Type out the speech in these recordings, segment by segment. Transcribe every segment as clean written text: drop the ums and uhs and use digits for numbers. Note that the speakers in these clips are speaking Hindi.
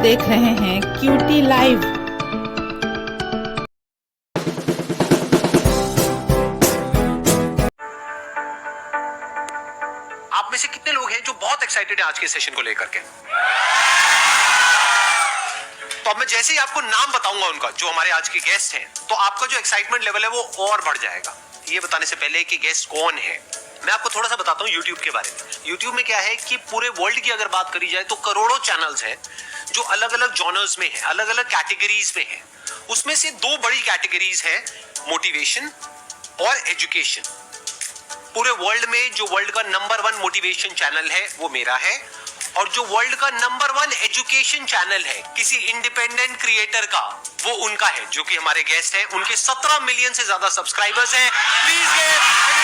देख रहे हैं क्यूटी लाइव। आप में से कितने लोग हैं जो बहुत एक्साइटेड हैं आज के सेशन को लेकर के? तो अब मैं जैसे ही आपको नाम बताऊंगा उनका, जो हमारे आज के गेस्ट हैं, तो आपका जो एक्साइटमेंट लेवल है वो और बढ़ जाएगा। ये बताने से पहले कि गेस्ट कौन है, मैं आपको थोड़ा सा बताता हूँ YouTube के बारे में। YouTube में क्या है कि पूरे वर्ल्ड की अगर बात करी जाए तो करोड़ों चैनल्स हैं जो अलग अलग जॉनर्स में है, अलग अलग कैटेगरीज में है। उसमें से दो बड़ी कैटेगरीज है, मोटिवेशन और एजुकेशन। पूरे वर्ल्ड में जो वर्ल्ड का नंबर 1 मोटिवेशन चैनल है वो मेरा है, और जो वर्ल्ड का नंबर 1 एजुकेशन चैनल है किसी इंडिपेंडेंट क्रिएटर का, वो उनका है, जो कि हमारे गेस्ट हैं। उनके 17 मिलियन से ज्यादा सब्सक्राइबर्स हैं। Please sir.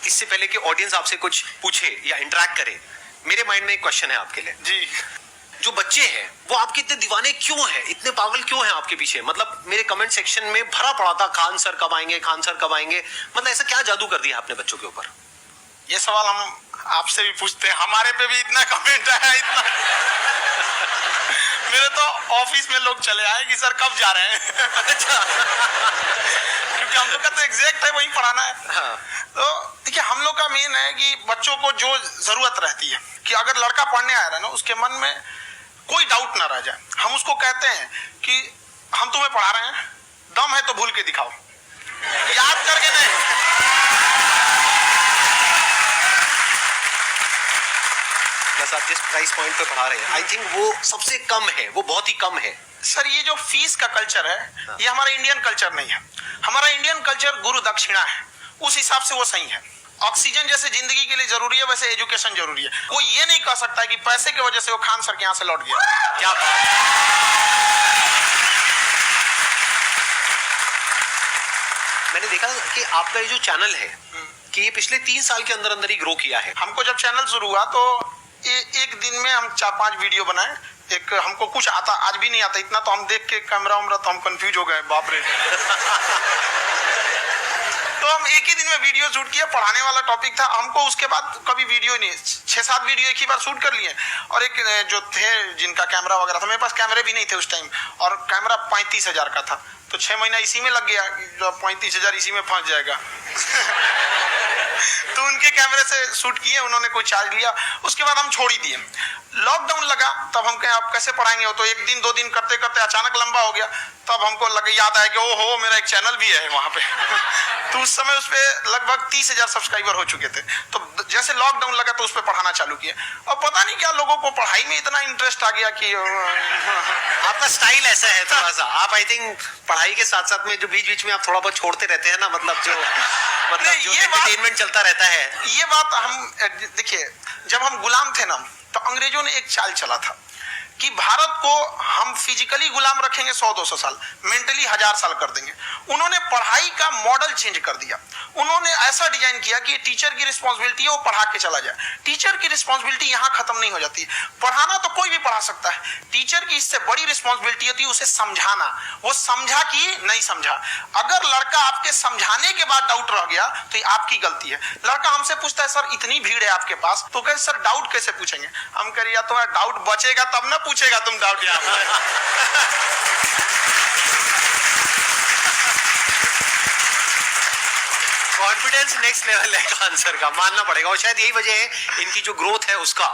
इससे पहले कि ऑडियंस आपसे कुछ पूछे या इंटरेक्ट करे, मेरे माइंड में एक क्वेश्चन है आपके लिए जी। जो बच्चे हैं वो आपके इतने दीवाने क्यों हैं, इतने पागल क्यों हैं आपके पीछे? मतलब मेरे कमेंट सेक्शन में भरा पड़ा था, खान सर कब आएंगे, खान सर कब आएंगे। मतलब ऐसा क्या जादू कर दिया आपने बच्चों के ऊपर? ये सवाल हम आपसे भी पूछते हैं, हमारे पे भी इतना कमेंट आया, इतना मेरे तो ऑफिस में लोग चले आए कि सर कब जा रहे हैं। अच्छा। क्योंकि हम लोग का तो एग्जैक्ट है वही पढ़ाना है। हाँ। तो देखिए, हम लोग का मेन है कि बच्चों को जो जरूरत रहती है, कि अगर लड़का पढ़ने आया है ना, उसके मन में कोई डाउट ना रह जाए। हम उसको कहते हैं कि हम तुम्हें पढ़ा रहे हैं, दम है तो भूल के दिखाओ, याद करके नहीं। आप जिस प्राइस पॉइंट पे पढ़ा रहे हैं, आई थिंक वो सबसे कम है, वो बहुत ही कम है। सर, ये जो फीस का कल्चर है, हाँ। ये हमारा इंडियन कल्चर नहीं है। हमारा इंडियन कल्चर गुरु दक्षिणा है, उस हिसाब से वो सही है। ऑक्सीजन जैसे जिंदगी के लिए जरूरी है, वैसे एजुकेशन जरूरी है। वो ये नहीं कह सकता कि पैसे की वजह से वो खान सर के यहाँ से लौट गया। क्या बात। मैंने देखा कि आपका ये जो चैनल है कि ये पिछले 3 साल के अंदर अंदर ही ग्रो किया है। हमको जब चैनल शुरू हुआ तो एक दिन में हम 4-5 वीडियो बनाए। एक हमको कुछ आता, आज भी नहीं आता इतना, तो हम देख के कैमरा उमरा तो हम कंफ्यूज हो गए, बाप रे। तो हम एक ही दिन में वीडियो शूट किया, पढ़ाने वाला टॉपिक था हमको। उसके बाद कभी वीडियो नहीं, 6-7 वीडियो एक ही बार शूट कर लिए। और एक जो थे जिनका कैमरा वगैरह था, मेरे पास कैमरे भी नहीं थे उस टाइम, और कैमरा 35,000 का था, तो 6 महीना इसी में लग गया। 35,000 इसी में फंस जाएगा। तो उनके कैमरे से शूट किए, उन्होंने कोई चार्ज लिया, उसके बाद हम छोड़ ही दिए। लॉकडाउन लगा, तब हम कहें आप कैसे पढ़ाएंगे, वो तो 1 दिन 2 दिन करते करते अचानक लंबा हो गया। तब हमको लगा, याद आया कि ओहो, मेरा एक चैनल भी है वहां पे। तो उस समय उस पर लगभग 30,000 सब्सक्राइबर हो चुके थे। तो जैसे लॉकडाउन लगा तो उस पर पढ़ाना चालू किया, और पता नहीं क्या लोगों को पढ़ाई में इतना इंटरेस्ट आ गया कि आपका स्टाइल ऐसा है थोड़ा सा। आप आई थिंक पढ़ाई के साथ साथ में जो बीच बीच में आप थोड़ा बहुत छोड़ते रहते हैं ना, मतलब जो एंटरटेनमेंट चलता रहता है। ये बात हम देखिए, जब हम गुलाम थे ना, तो अंग्रेजों ने एक चाल चला था कि भारत को हम फिजिकली गुलाम रखेंगे 100-200 साल, मेंटली 1000 साल कर देंगे। उन्होंने पढ़ाई का मॉडल चेंज कर दिया। उन्होंने ऐसा डिजाइन किया कि टीचर की रिस्पॉन्सिबिलिटी है वो पढ़ा के चला जाए। टीचर की रिस्पॉन्सिबिलिटी यहाँ खत्म नहीं हो जाती। पढ़ाना तो कोई भी पढ़ा सकता है, टीचर की इससे बड़ी रिस्पॉन्सिबिलिटी होती है उसे समझाना। वो समझा कि नहीं समझा। अगर लड़का आपके समझाने के बाद डाउट रह गया तो ये आपकी गलती है। लड़का हमसे पूछता है, सर इतनी भीड़ है आपके पास, तो कहे सर डाउट कैसे पूछेंगे? हम कह रहे, तुम्हारा डाउट बचेगा तब ना पूछेगा तुम डाउट यहाँ पे। कॉन्फिडेंस नेक्स्ट लेवल है आंसर का, मानना पड़ेगा। और शायद यही वजह है इनकी जो ग्रोथ है उसका।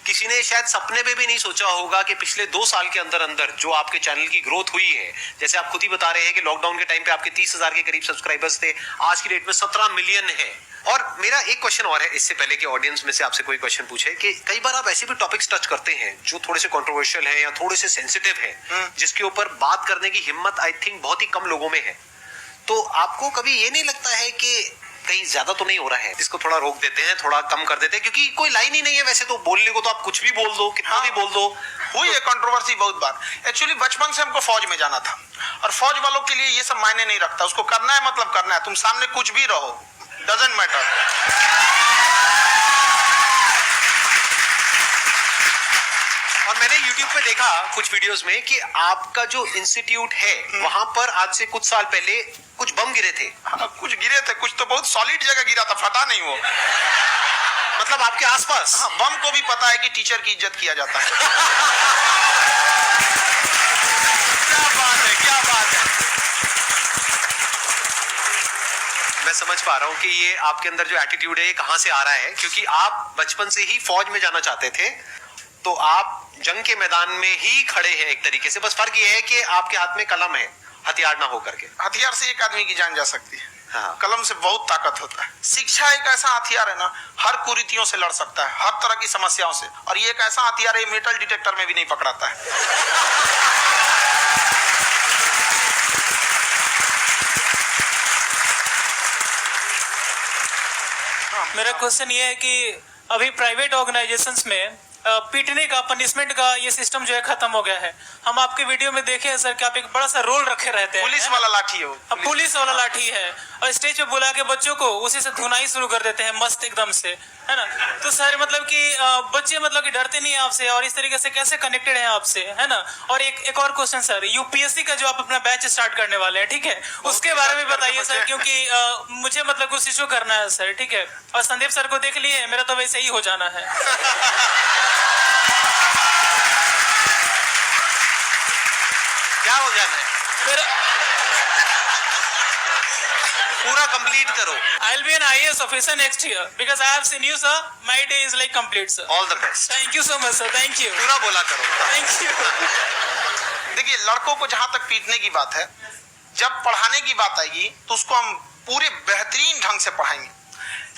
किसी ने शायद सपने में भी नहीं सोचा होगा कि पिछले 2 साल के अंदर अंदर जो आपके चैनल की ग्रोथ हुई है, जैसे आप खुद ही बता रहे हैं कि लॉकडाउन के टाइम पे आपके 30,000 के करीब सब्सक्राइबर्स थे, आज की डेट में 17 मिलियन है। और मेरा एक क्वेश्चन और है, इससे पहले कि ऑडियंस में से आपसे कोई क्वेश्चन पूछे, कि कई बार आप ऐसे भी टॉपिक्स टच करते हैं जो थोड़े से कंट्रोवर्शियल है या थोड़े से सेंसिटिव है, जिसके ऊपर बात करने की हिम्मत आई थिंक बहुत ही कम लोगों में है। तो आपको कभी ये नहीं लगता है कि कहीं ज्यादा तो नहीं हो रहा है, इसको थोड़ा रोक देते हैं, थोड़ा कम कर देते हैं, क्योंकि कोई लाइन ही नहीं है वैसे तो बोलने को, तो आप कुछ भी बोल दो, कितना भी बोल दो। हुई है कंट्रोवर्सी बहुत बार। एक्चुअली बचपन से हमको फौज में जाना था, और फौज वालों के लिए ये सब मायने नहीं रखता, उसको करना है मतलब करना है, तुम सामने कुछ भी रहो, डजंट मैटर। और मैंने YouTube पे देखा कुछ वीडियोस में कि आपका जो इंस्टीट्यूट है वहां पर आज से कुछ साल पहले कुछ बम गिरे थे। हाँ, कुछ गिरे थे, कुछ तो बहुत सॉलिड जगह गिरा था, फटा नहीं वो। मतलब आपके आसपास? हाँ, बम को भी पता है कि टीचर की इज्जत किया जाता है। क्या बात है, क्या बात है। मैं समझ पा रहा हूँ कि ये आपके अंदर जो एटीट्यूड है ये कहाँ से आ रहा है, क्योंकि आप बचपन से ही फौज में जाना चाहते थे, तो आप जंग के मैदान में ही खड़े हैं एक तरीके से। बस फर्क ये है कि आपके हाथ में कलम है, हथियार ना हो करके। हथियार से एक आदमी की जान जा सकती है, हाँ। कलम से बहुत ताकत होता है। शिक्षा एक ऐसा हथियार है ना, हर कुरीतियों से लड़ सकता है, हर तरह की समस्याओं से, और ये एक ऐसा हथियार है मेटल डिटेक्टर में भी नहीं पकड़ाता है। मेरा क्वेश्चन ये है कि अभी प्राइवेट ऑर्गेनाइजेशंस में पीटने का, पनिशमेंट का ये सिस्टम जो है खत्म हो गया है। हम आपके वीडियो में देखे हैं सर कि आप एक बड़ा सा रोल रखे रहते हैं। पुलिस वाला लाठी है वो, अब पुलिस वाला लाठी है, और स्टेज पे बुला के बच्चों को उसी से धुनाई शुरू कर देते हैं मस्त एकदम से, है ना। तो सर मतलब कि बच्चे मतलब कि डरते नहीं है आपसे, और इस तरीके से कैसे कनेक्टेड हैं आपसे, है ना। और एक और क्वेश्चन सर, यूपीएससी का जो आप अपना बैच स्टार्ट करने वाले हैं, ठीक है, उसके बारे में बताइए सर, क्योंकि मुझे मतलब कुछ इशू करना है सर, ठीक है। और संदीप सर को देख लिए, मेरा तो वैसे ही हो जाना है। क्या हो जाना है? मेरा पूरा कंप्लीट करो। I'll be an IAS officer next year because I have seen you, sir. My day is like complete, sir. All the best. Thank you so much, sir. Thank you. पूरा बोला करो। Thank you. देखिए, लड़कों को जहां तक पीटने की बात है, जब पढ़ाने की बात आएगी तो उसको हम पूरे बेहतरीन ढंग से पढ़ाएंगे,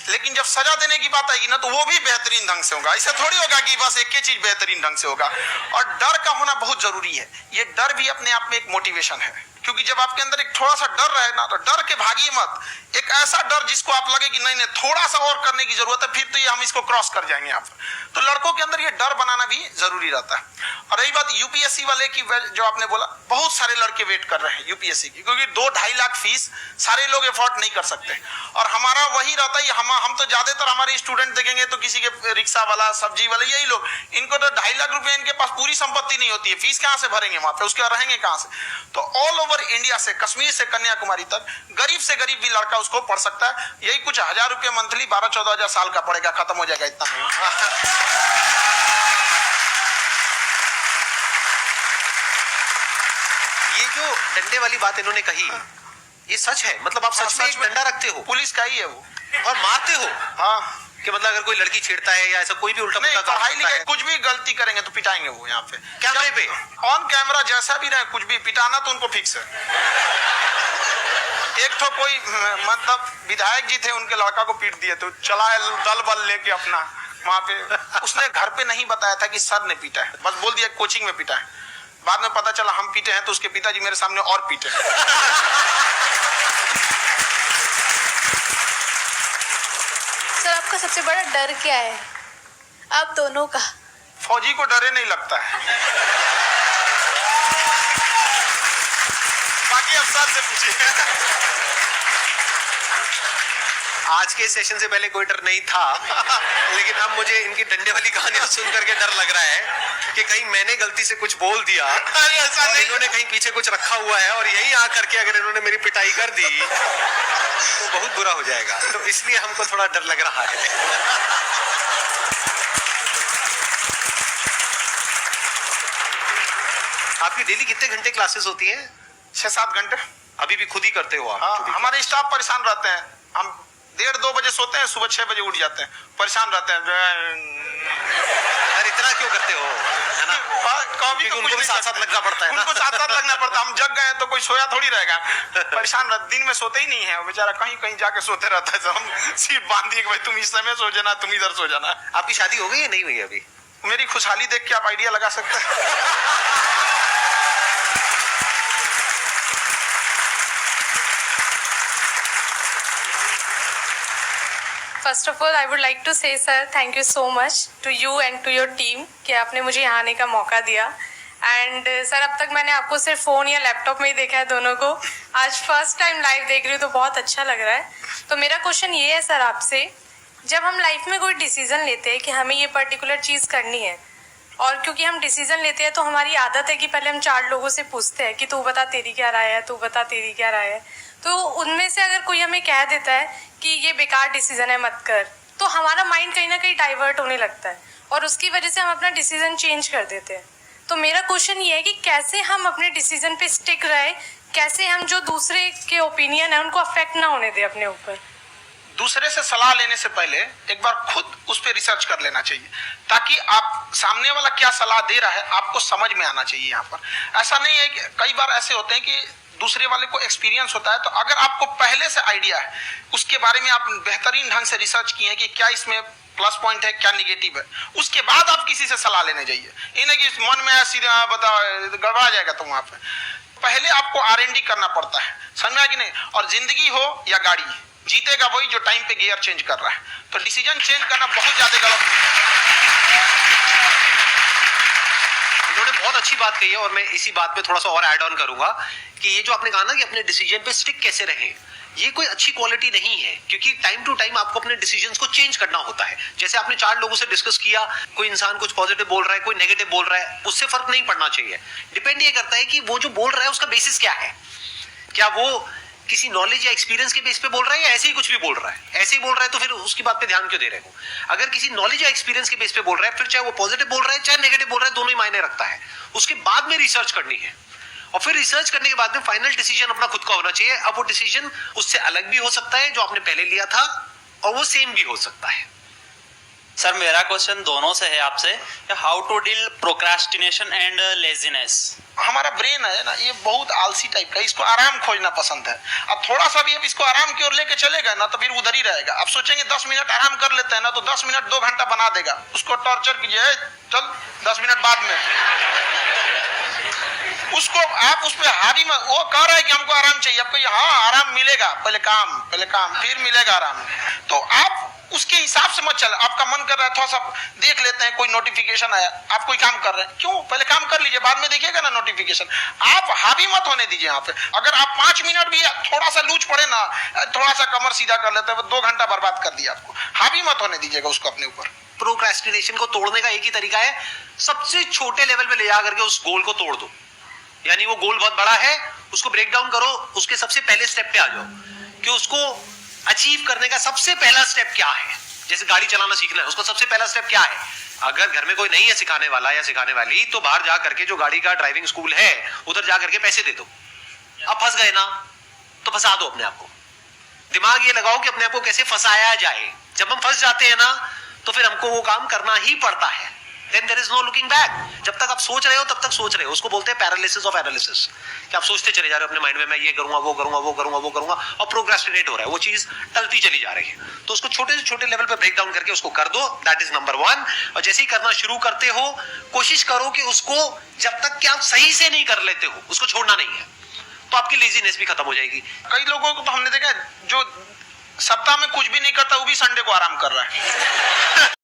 लेकिन जब सजा देने की बात आएगी ना, तो वो भी बेहतरीन ढंग से होगा। ऐसा थोड़ी होगा कि बस एक ही चीज बेहतरीन ढंग से होगा। और डर का होना बहुत जरूरी है। ये डर भी अपने आप में एक मोटिवेशन है, क्योंकि जब आपके अंदर एक थोड़ा सा डर रहे ना, तो डर के भागिए मत। एक ऐसा डर जिसको आप लगे कि नहीं नहीं थोड़ा सा और करने की जरूरत है, फिर तो ये हम इसको क्रॉस कर जाएंगे यहाँ पर। तो लड़कों के अंदर ये डर बनाना भी जरूरी रहता है। और रही बात यूपीएससी वाले की, जो आपने बोला, बहुत सारे लड़के वेट कर रहे हैं यूपीएससी की, क्योंकि 2-2.5 लाख फीस सारे लोग एफोर्ड नहीं कर सकते। और हमारा वही रहता है, हम तो ज्यादातर हमारे स्टूडेंट देखेंगे तो किसी के रिक्शा वाला, सब्जी वाला, यही लोग, इनको तो 2.5 लाख रुपए, इनके पास पूरी संपत्ति नहीं होती है, फीस कहाँ से भरेंगे वहां पे, उसके रहेंगे कहाँ से। तो ऑल ओवर इंडिया से, कश्मीर से कन्याकुमारी तक, गरीब से गरीब भी लड़का उसको पढ़ सकता है। यही कुछ 1000 रुपये मंथली, 12-14 हजार साल का पड़ेगा, खत्म हो जाएगा इतना में। ये जो डंडे वाली बात इन्होंने कही, ये सच है? मतलब आप सच में एक डंडा रखते हो? पुलिस का ही है वो। और मारते हो? हाँ, कि मतलब अगर कोई लड़की छेड़ता है या ऐसा कोई भी उल्टा नहीं, पुल्टा काम पढ़ाई करता लिखाई है, कुछ भी गलती करेंगे तो पिटाएंगे वो यहाँ पे, कैमरे पे, ऑन कैमरा, जैसा भी रहे, कुछ भी पिटाना तो उनको फिक्स है। एक तो कोई मतलब विधायक जी थे, उनके लड़का को पीट दिए, तो चला दल बल लेके अपना वहां पे। उसने घर पे नहीं बताया था कि सर ने पीटा है, बस बोल दिया कोचिंग में पीटा है। बाद में पता चला हम पीटे हैं, तो उसके पिताजी मेरे सामने और पीटे। सर, आपका सबसे बड़ा डर क्या है, आप दोनों का? फौजी को डरे नहीं लगता है, बाकी अफसर से पूछिए। आज के सेशन से पहले कोई डर नहीं था, लेकिन अब मुझे इनकी डंडे वाली कहानियां सुन करके डर लग रहा है कि कहीं मैंने गलती से कुछ बोल दिया, ऐसा और नहीं, इन्होंने कहीं पीछे कुछ रखा हुआ है, और यही आ करके अगर इन्होंने मेरी पिटाई कर दी तो बहुत बुरा हो जाएगा। तो इसलिए हमको थोड़ा डर लग रहा है। आपकी डेली कितने घंटे क्लासेस होती हैं? 6-7 घंटे। अभी भी खुद ही करते हो आप? हाँ, हमारे स्टाफ परेशान रहते हैं। हम 1:30-2 बजे सोते हैं, सुबह 6 बजे उठ जाते हैं, परेशान रहते हैं। यार इतना क्यों करते हो, है ना? कभी तो उनको भी साथ साथ लगना पड़ता है ना? उनको साथ साथ लगना पड़ता है। हम जग गए तो कोई सोया थोड़ी रहेगा, परेशान दिन में सोते ही नहीं है, बेचारा कहीं कहीं जाके सोते रहता है। हम सिर्फ बांध दिए कि भाई तुम इस समय सो जाना, तुम इधर सो जाना। आपकी शादी हो गई या नहीं हुई अभी? मेरी खुशहाली देख के आप आइडिया लगा सकते हैं। First of all I would like to say sir thank you so much to you and to your team कि आपने मुझे यहाँ आने का मौका दिया। एंड सर अब तक मैंने आपको सिर्फ फ़ोन या लैपटॉप में ही देखा है दोनों को, आज फर्स्ट टाइम लाइव देख रही हूँ तो बहुत अच्छा लग रहा है। तो मेरा क्वेश्चन ये है सर आपसे, जब हम लाइफ में कोई डिसीज़न लेते हैं कि हमें ये पर्टिकुलर चीज़ करनी है, और क्योंकि हम डिसीज़न लेते हैं तो हमारी आदत है कि पहले हम 4 लोगों से पूछते हैं कि तू बता तेरी क्या राय है, तू बता तेरी क्या राय है। तो उनमें से अगर कोई हमें कह देता है कि ये बेकार डिसीज़न है मत कर, तो हमारा माइंड कहीं ना कहीं डाइवर्ट होने लगता है और उसकी वजह से हम अपना डिसीज़न चेंज कर देते हैं। तो मेरा क्वेश्चन ये है कि कैसे हम अपने डिसीज़न पे स्टिक रहे, कैसे हम जो दूसरे के ओपिनियन है उनको अफेक्ट ना होने दें अपने ऊपर। दूसरे से सलाह लेने से पहले एक बार खुद उस पर रिसर्च कर लेना चाहिए, ताकि आप सामने वाला क्या सलाह दे रहा है आपको समझ में आना चाहिए। यहाँ पर ऐसा नहीं है कि कई बार ऐसे होते हैं कि दूसरे वाले को एक्सपीरियंस होता है, तो अगर आपको पहले से आइडिया है, उसके बारे में आप बेहतरीन ढंग से रिसर्च किए हैं कि क्या इसमें प्लस पॉइंट है क्या निगेटिव है, उसके बाद आप किसी से सलाह लेने जाइए। ये नहीं कि मन में सीधा बताओ गड़बड़ा जाएगा। तो वहां पर पहले आपको R&D करना पड़ता है, समझा कि नहीं। और जिंदगी हो या गाड़ी, जीतेगा वही जो टाइम पे गियर चेंज कर रहा है। तो डिसीजन चेंज करना बहुत ज्यादा गलत है। इन्होंने बहुत अच्छी बात कही है और मैं इसी बात पे थोड़ा सा और ऐड ऑन करूंगा कि ये जो आपने कहा ना कि अपने डिसीजन पे स्टिक कैसे रहें, ये कोई अच्छी क्वालिटी नहीं है, क्योंकि टाइम टू टाइम आपको अपने डिसीजंस को चेंज करना होता है। जैसे आपने 4 लोगों से डिस्कस किया, कोई इंसान कुछ पॉजिटिव बोल रहा है, कोई नेगेटिव बोल रहा है, उससे फर्क नहीं पड़ना चाहिए। डिपेंड ये करता है कि वो जो बोल रहा है उसका बेसिस क्या है, क्या वो किसी नॉलेज या एक्सपीरियंस के बेस पे बोल रहा है या ऐसे ही कुछ भी बोल रहा है। ऐसे ही बोल रहा है तो फिर उसकी बात पे ध्यान क्यों दे रहे हो। अगर किसी नॉलेज या एक्सपीरियंस के बेस पे बोल रहा है, फिर चाहे वो पॉजिटिव बोल रहा है चाहे नेगेटिव बोल रहा है, दोनों ही मायने रखता है। उसके बाद में रिसर्च करनी है और फिर रिसर्च करने के बाद में फाइनल डिसीजन अपना खुद का होना चाहिए। अब वो डिसीजन उससे अलग भी हो सकता है जो आपने पहले लिया था, और वो सेम भी हो सकता है। सर मेरा क्वेश्चन दोनों से है आपसे, how to deal procrastination and laziness. हमारा ब्रेन है ना, ये बहुत आलसी टाइप का, इसको आराम खोजना पसंद है। अब थोड़ा सा भी अब इसको आराम की ओर लेके चलेगा ना तो फिर उधर ही रहेगा। अब सोचेंगे 10 मिनट आराम कर लेते हैं ना, तो 10 मिनट 2 घंटा बना देगा। उसको टॉर्चर कीजिए, चल 10 मिनट बाद में। उसको आप उस पर हावी में, वो कह रहा है कि हमको आराम चाहिए, आपको हाँ आराम मिलेगा, पहले काम फिर मिलेगा आराम। तो आप उसके हिसाब से मत चल। आपका मन कर रहा है थोड़ा सा देख लेते हैं, कोई नोटिफिकेशन आया, आप कोई काम कर रहे हैं, क्यों पहले काम कर लीजिए, बाद में देखिएगा ना नोटिफिकेशन। आप हावी मत होने दीजिए यहाँ पे। अगर आप 5 मिनट भी थोड़ा सा लूज पड़े ना, थोड़ा सा कमर सीधा कर लेते हैं, 2 घंटा बर्बाद कर दिया आपको। हावी मत होने दीजिएगा उसको अपने ऊपर। प्रोक्रेस्टिनेशन को तोड़ने का एक ही तरीका है, सबसे छोटे लेवल पे ले जा करके उस गोल को तोड़ दो। यानी वो गोल बहुत बड़ा है, उसको ब्रेक डाउन करो, उसके सबसे पहले स्टेप पे आ जाओ कि उसको अचीव करने का सबसे पहला स्टेप क्या है। जैसे गाड़ी चलाना सीखना है, उसका सबसे पहला स्टेप क्या है। अगर घर में कोई नहीं है सिखाने वाला या सिखाने वाली, तो बाहर जा करके जो गाड़ी का ड्राइविंग स्कूल है उधर जा करके पैसे दे दो। अब फंस गए ना तो फंसा दो अपने आप को। दिमाग ये लगाओ कि अपने आप को कैसे फंसाया जाए। जब हम फंस जाते हैं ना तो फिर हमको वो काम करना ही पड़ता है। Then there is no looking back। जब तक आप सोच रहे हो तब तक सोच रहे हो, उसको बोलते हैं पैरालिसिस ऑफ एनालिसिस, कि आप सोचते चले जा रहे हो अपने माइंड में, मैं ये करूंगा वो करूंगा वो करूंगा वो करूंगा, और प्रोक्रेस्टिनेट हो रहा है, वो चीज टलती चली जा रही है। तो उसको छोटे से छोटे लेवल पे ब्रेक डाउन करके उसको कर दो, दैट इज नंबर 1। और जैसे ही करना शुरू करते हो, कोशिश करो कि उसको जब तक कि आप सही से नहीं कर लेते हो उसको छोड़ना नहीं है, तो आपकी लेजीनेस भी खत्म हो जाएगी। कई लोगों को तो हमने देखा जो सप्ताह में कुछ भी नहीं करता वो भी संडे को आराम कर रहा है।